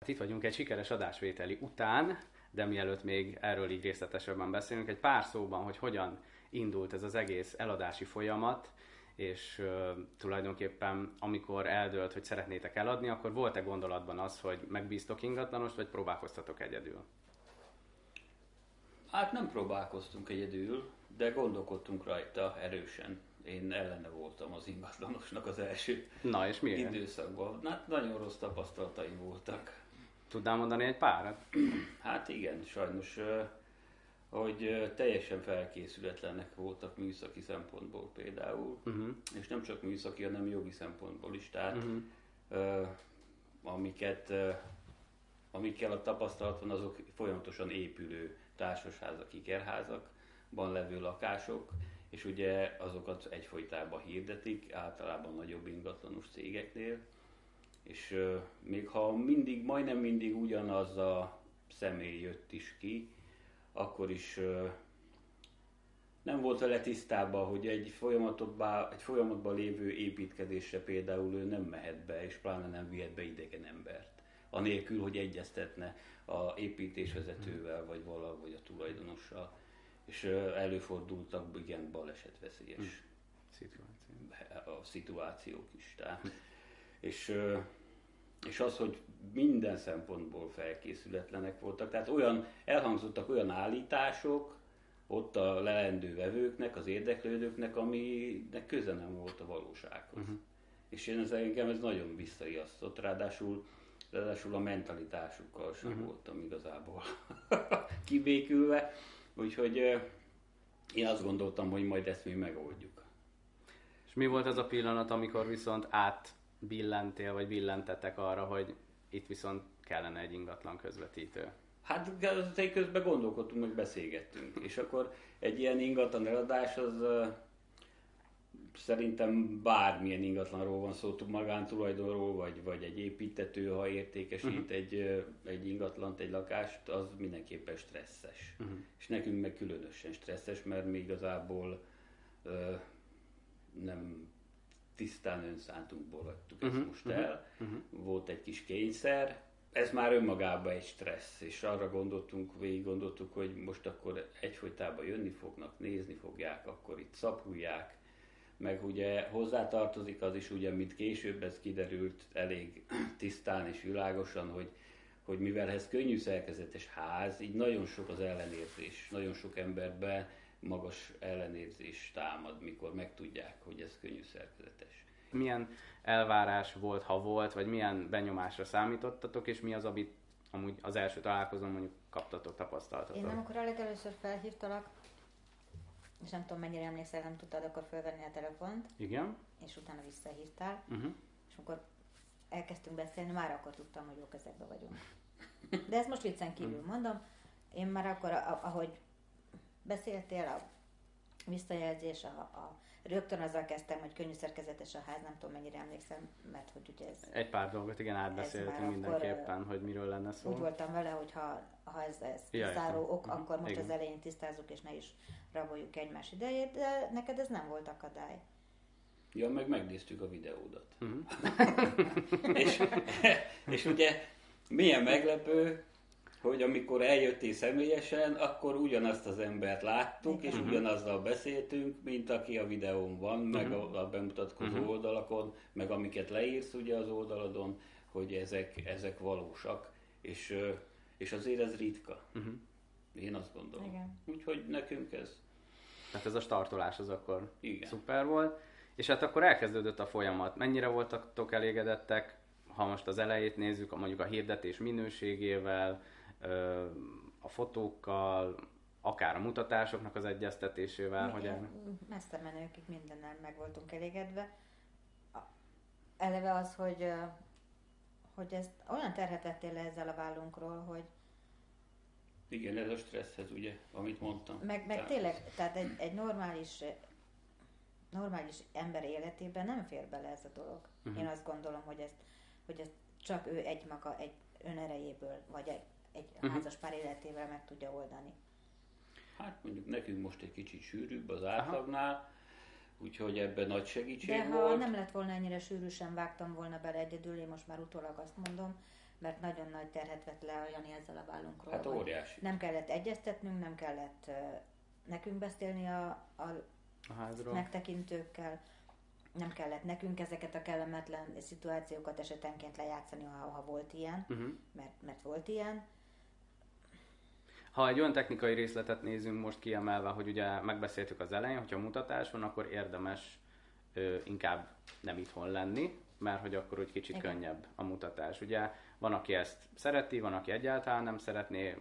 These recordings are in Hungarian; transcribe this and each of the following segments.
Itt vagyunk egy sikeres adásvételi után, de mielőtt még erről így részletesebben beszélünk, egy pár szóban, hogy hogyan indult ez az egész eladási folyamat, és tulajdonképpen amikor eldőlt, hogy szeretnétek eladni, akkor volt-e gondolatban az, hogy megbíztok ingatlanost, vagy próbálkoztatok egyedül? Hát nem próbálkoztunk egyedül, de gondolkodtunk rajta erősen. Én ellene voltam az ingatlanosnak az első Na, és miért? időszakban. Hát nagyon rossz tapasztalataim voltak. Tudnál mondani egy párat? Hát igen, sajnos, hogy teljesen felkészületlenek voltak műszaki szempontból például. És nem csak műszaki, hanem jogi szempontból is. Tehát amikkel a tapasztalat van, azok folyamatosan épülő társasházak, ikerházakban levő lakások, és ugye azokat egyfolytában hirdetik, általában nagyobb ingatlanos cégeknél, és még ha majdnem mindig ugyanaz a személy jött is ki, akkor is nem volt vele tisztában, hogy egy folyamatban lévő építkezésre például ő nem mehet be, és pláne nem vihet be idegen embert. Anélkül, hogy egyeztetne a építésvezetővel, vagy valahogy a tulajdonossal. És előfordultak igen balesetveszélyes szituációk is. Tehát. És az, hogy minden szempontból felkészületlenek voltak. Tehát elhangzottak olyan állítások ott a leendő vevőknek, az érdeklődőknek, aminek köze nem volt a valósághoz. És engem ez nagyon visszariasztott, ráadásul a mentalitásukkal sem voltam igazából kibékülve. Úgyhogy én azt gondoltam, hogy majd ezt mi megoldjuk. És mi volt az a pillanat, amikor viszont átbillentél, vagy billentettek arra, hogy itt viszont kellene egy ingatlan közvetítő? Hát közben gondolkodtunk, meg beszélgettünk. És akkor egy ilyen ingatlan eladás az szerintem bármilyen ingatlanról van szó, magántulajdonról, vagy egy építtető, ha értékesít egy ingatlant, egy lakást, az mindenképpen stresszes. És nekünk meg különösen stresszes, mert mi igazából nem tisztán önszántunkból hagytuk ezt most el. Volt egy kis kényszer, ez már önmagában egy stressz, és arra végig gondoltuk, hogy most akkor egyfolytában jönni fognak, nézni fogják, akkor itt szapulják, meg ugye hozzátartozik az is, ugye, mint később ez kiderült elég tisztán és világosan, hogy mivel ez könnyű szerkezetes ház, így nagyon sok az ellenérzés, nagyon sok emberben magas ellenérzés támad, mikor megtudják, hogy ez könnyű szerkezetes. Milyen elvárás volt, ha volt, vagy milyen benyomásra számítottatok, és mi az, amit amúgy az első találkozón mondjuk kaptatok, tapasztaltatok? Én amikor a legelőször felhívtalak, és nem tudom mennyire emlékszel, nem tudtad akkor fölvenni a telefont. Igen. És utána visszahívtál. És amikor elkezdtünk beszélni, már akkor tudtam, hogy jó kezekben vagyunk. De ezt most viccen kívül mondom. Én már akkor, ahogy beszéltél, a visszajelzés, rögtön azzal kezdtem, hogy könnyű szerkezetes a ház, nem tudom mennyire emlékszem, mert hogy ugye ez... Egy pár dolgot igen átbeszéltünk mindenképpen, hogy miről lenne szó. Úgy voltam vele, hogy ha ez záró ok, akkor most az elején tisztázzuk, és ne is raboljuk egymás idejét, de neked ez nem volt akadály. Ja, meg megnéztük a videódat. és ugye milyen meglepő, hogy amikor eljöttél személyesen, akkor ugyanazt az embert láttuk, és ugyanazzal beszéltünk, mint aki a videón van, meg a bemutatkozó oldalakon, meg amiket leírsz ugye az oldaladon, hogy ezek valósak, és azért ez ritka. Én azt gondolom. Igen. Úgyhogy nekünk ez... Tehát ez a startolás az akkor igen. Szuper volt. És hát akkor elkezdődött a folyamat. Mennyire voltatok elégedettek, ha most az elejét nézzük, mondjuk a hirdetés minőségével, a fotókkal, akár a mutatásoknak az egyeztetésével? Hogy messze menőkig mindennel meg voltunk elégedve. Eleve az, hogy ezt olyan terhet vettél le ezzel a vállunkról, hogy... Igen, ez a stresszhez, ugye, amit mondtam. Meg tényleg, tehát egy normális ember életében nem fér bele ez a dolog. Én azt gondolom, hogy ezt csak ő egymaga, egy önerejéből, vagy egy házaspár életével meg tudja oldani. Hát mondjuk nekünk most egy kicsit sűrűbb az átlagnál, úgyhogy ebben nagy segítség De volt. ha nem lett volna ennyire sűrűsen vágtam volna bele egyedül, én most már utólag azt mondom, mert nagyon nagy terhet vett le a Jani ezzel a vállunkról. Hát óriási. Nem kellett egyeztetnünk, nem kellett nekünk beszélni a házról. megtekintőkkel, nem kellett nekünk ezeket a kellemetlen szituációkat esetenként lejátszani, ha volt ilyen, mert volt ilyen. Ha egy olyan technikai részletet nézünk most kiemelve, hogy ugye megbeszéltük az elején, hogyha mutatás van, akkor érdemes inkább nem itthon lenni, mert hogy akkor úgy kicsit könnyebb a mutatás. Ugye van, aki ezt szereti, van, aki egyáltalán nem szeretné,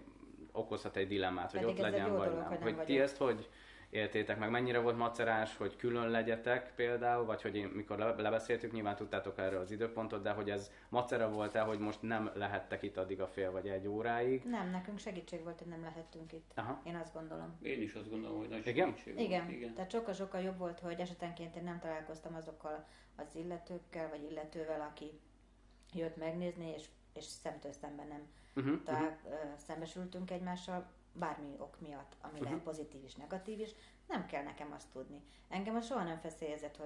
okozhat egy dilemmát, hogy ott legyen, vagy nem. Hogy ti ezt hogy éltétek meg? Mennyire volt macerás, hogy külön legyetek például, vagy hogy mikor lebeszéltük, nyilván tudtátok erről az időpontot, de hogy ez macera volt-e, hogy most nem lehettek itt addig a fél vagy egy óráig? Nem, nekünk segítség volt, hogy nem lehettünk itt. Aha. Én azt gondolom. Én is azt gondolom, hogy nagy segítség volt. Igen, tehát sokkal jobb volt, hogy esetenként én nem találkoztam azokkal az illetőkkel, vagy illetővel, aki jött megnézni, és szemtől szemben nem szembesültünk egymással, bármi ok miatt, ami lehet pozitív és negatív is, nem kell nekem azt tudni. Engem az soha nem feszélyezett,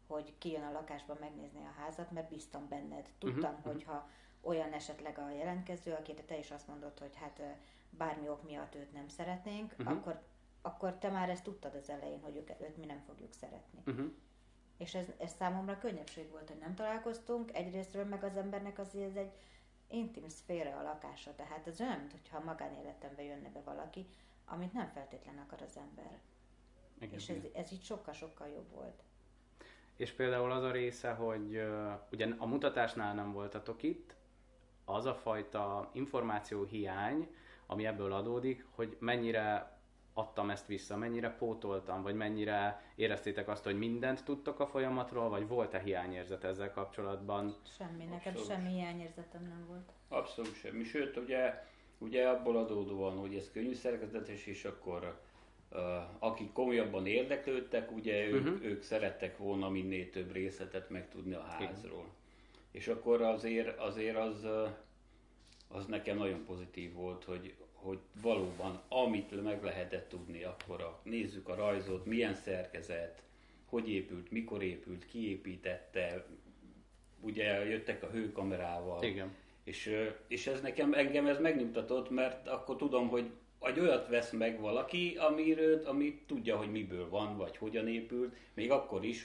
hogy kijön a lakásba megnézni a házat, mert bíztam benned. Tudtam, hogyha olyan esetleg a jelentkező, akit te is azt mondod, hogy hát bármi ok miatt őt nem szeretnénk, akkor te már ezt tudtad az elején, hogy őt mi nem fogjuk szeretni. És ez számomra könnyebbség volt, hogy nem találkoztunk. Egyrésztről meg az embernek azért ez egy intim szféra a lakása, tehát ez olyan, mintha a magánéletembe jönne be valaki, amit nem feltétlen akar az ember. Igen, és ez így sokkal jobb volt. És például az a része, hogy ugye a mutatásnál nem voltatok itt, az a fajta információ hiány, ami ebből adódik, hogy mennyire adtam ezt vissza, mennyire pótoltam, vagy mennyire éreztétek azt, hogy mindent tudtok a folyamatról, vagy volt-e hiányérzet ezzel kapcsolatban? Semmi, nekem semmi hiányérzetem nem volt. Abszolút semmi. Sőt, ugye abból adódóan, hogy ez könnyű szerkezetes, és akkor akik komolyabban érdeklődtek, ugye ők szerettek volna minél több részletet megtudni a házról. És akkor azért az nekem nagyon pozitív volt, hogy valóban amit meg lehetett tudni, akkor nézzük a rajzot, milyen szerkezet, hogy épült, mikor épült, ki építette, ugye jöttek a hőkamerával. Igen. És ez engem ez megnyugtatott, mert akkor tudom, hogy egy olyat vesz meg valaki, ami tudja, hogy miből van, vagy hogyan épült, még akkor is,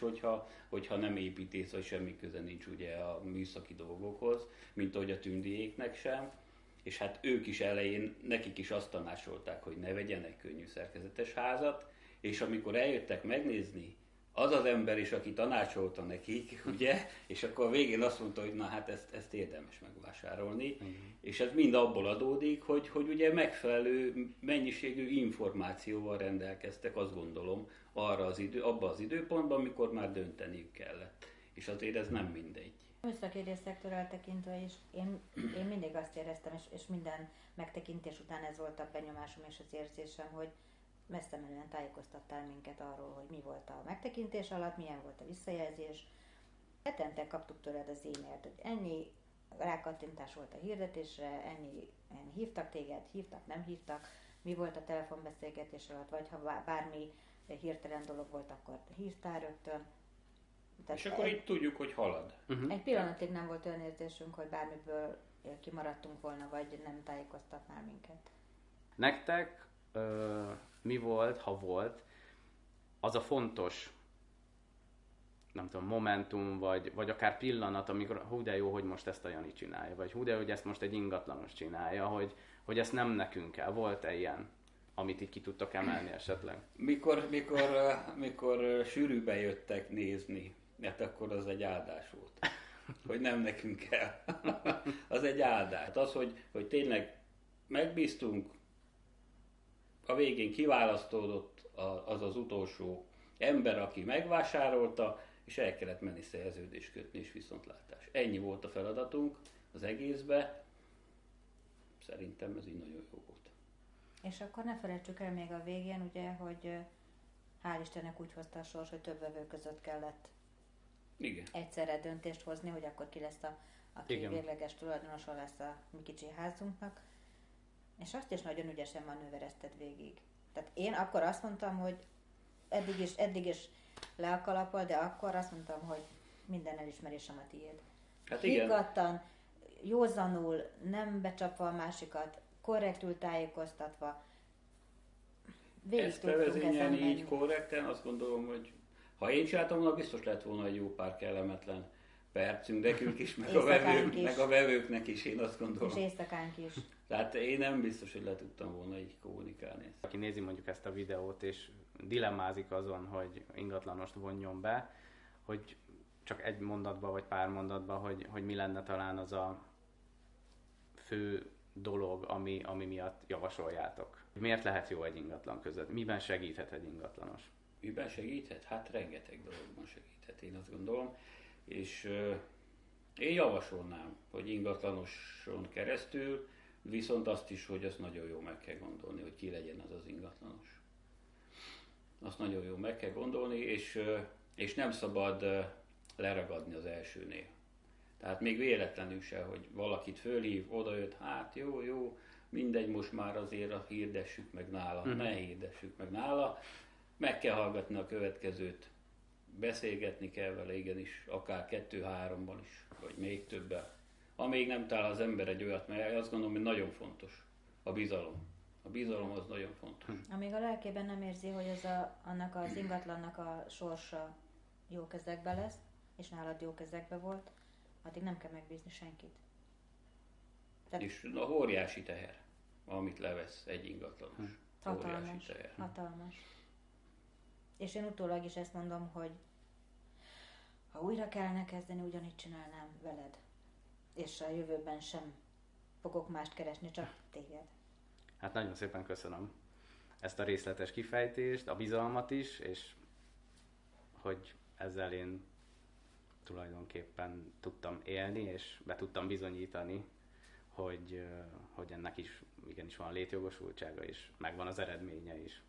hogyha nem építész, vagy semmi köze nincs ugye a műszaki dolgokhoz, mint ahogy a tündiéknek sem. És hát ők is elején, nekik is azt tanácsolták, hogy ne vegyenek könnyű szerkezetes házat, és amikor eljöttek megnézni, az az ember is, aki tanácsolta nekik, ugye, és akkor a végén azt mondta, hogy na hát ezt érdemes megvásárolni, és ez mind abból adódik, hogy ugye megfelelő mennyiségű információval rendelkeztek, azt gondolom, abban az időpontban, amikor már dönteniük kellett. És azért ez nem mindegy. Műszaki részektől eltekintve is én mindig azt éreztem, és minden megtekintés után ez volt a benyomásom és az érzésem, hogy messze menően tájékoztattál minket arról, hogy mi volt a megtekintés alatt, milyen volt a visszajelzés. Hetente kaptuk tőled az e-mailt, hogy ennyi rákattintás volt a hirdetésre, ennyi hívtak téged, hívtak, nem hívtak, mi volt a telefonbeszélgetés alatt, vagy ha bármi hirtelen dolog volt, akkor hívtál rögtön. Tehát és akkor így tudjuk, hogy halad. Egy pillanatig nem volt olyan érzésünk, hogy bármiből kimaradtunk volna, vagy nem tájékoztatnál minket. Nektek mi volt, ha volt, az a fontos, nem tudom, momentum, vagy akár pillanat, amikor hú de jó, hogy most ezt a Jani csinálja, vagy hú de, hogy ezt most egy ingatlanos csinálja, hogy ezt nem nekünk kell. Volt-e ilyen, amit így ki tudtok emelni esetleg? Mikor sűrűbe jöttek nézni, mert akkor az egy áldás volt. Hogy nem nekünk kell. Az egy áldás. Az, hogy tényleg megbíztunk, a végén kiválasztódott az utolsó ember, aki megvásárolta, és el kellett menni szerződést kötni és viszontlátás. Ennyi volt a feladatunk az egészbe. Szerintem ez így nagyon jó volt. És akkor ne felejtsük el még a végén, ugye, hogy hál' Istennek úgy hozta a sors, hogy több vevő között kellett egyszerre döntést hozni, hogy akkor ki lesz aki végleges tulajdonosa lesz a mi kicsi házunknak. És azt is nagyon ügyesen manőverezted végig. Tehát én akkor azt mondtam, hogy eddig is le a kalappal, de akkor azt mondtam, hogy minden elismerésem a tiéd. Hát higgadtan, józanul, nem becsapva a másikat, korrektül tájékoztatva, végig ezt tudtunk ezen bevezényelni így menni. korrekten, azt gondolom, hogy ha én csináltam volna, biztos lett volna egy jó pár kellemetlen percünk nekünk is, Éjszakánk is. meg a vevőknek is, én azt gondolom. És éjszakánk is. Tehát én nem biztos, hogy le tudtam volna így kommunikálni ezt. Aki nézi mondjuk ezt a videót, és dilemmázik azon, hogy ingatlanost vonjon be, hogy csak egy mondatba vagy pár mondatba, hogy mi lenne talán az a fő dolog, ami miatt javasoljátok. Miért lehet jó egy ingatlan között? Miben segíthet egy ingatlanos? Miben segíthet? Hát rengeteg dologban segíthet, én azt gondolom. És én javasolnám, hogy ingatlanoson keresztül, viszont azt is, hogy azt nagyon jó meg kell gondolni, hogy ki legyen az az ingatlanos. Azt nagyon jó meg kell gondolni, és nem szabad leragadni az elsőnél. Tehát még véletlenül se, hogy valakit fölhív, odajött, hát jó, mindegy, most már azért hirdessük meg nála, ne hirdessük meg nála. Meg kell hallgatni a következőt, beszélgetni kell vele, igenis, akár 2-3-ban is, vagy még többel. Amíg nem talál az ember egy olyat, mert azt gondolom, hogy nagyon fontos a bizalom. A bizalom az nagyon fontos. Amíg a lelkében nem érzi, hogy annak az ingatlannak a sorsa jó kezekbe lesz, és nálad jó kezekbe volt, addig nem kell megbízni senkit. És a óriási teher, amit levesz egy ingatlanos. Hatalmas, hatalmas. És én utólag is ezt mondom, hogy ha újra kellene kezdeni, ugyanígy csinálnám veled. És a jövőben sem fogok mást keresni, csak téged. Hát nagyon szépen köszönöm ezt a részletes kifejtést, a bizalmat is, és hogy ezzel én tulajdonképpen tudtam élni, és be tudtam bizonyítani, hogy ennek is igenis van létjogosultsága, és megvan az eredménye is.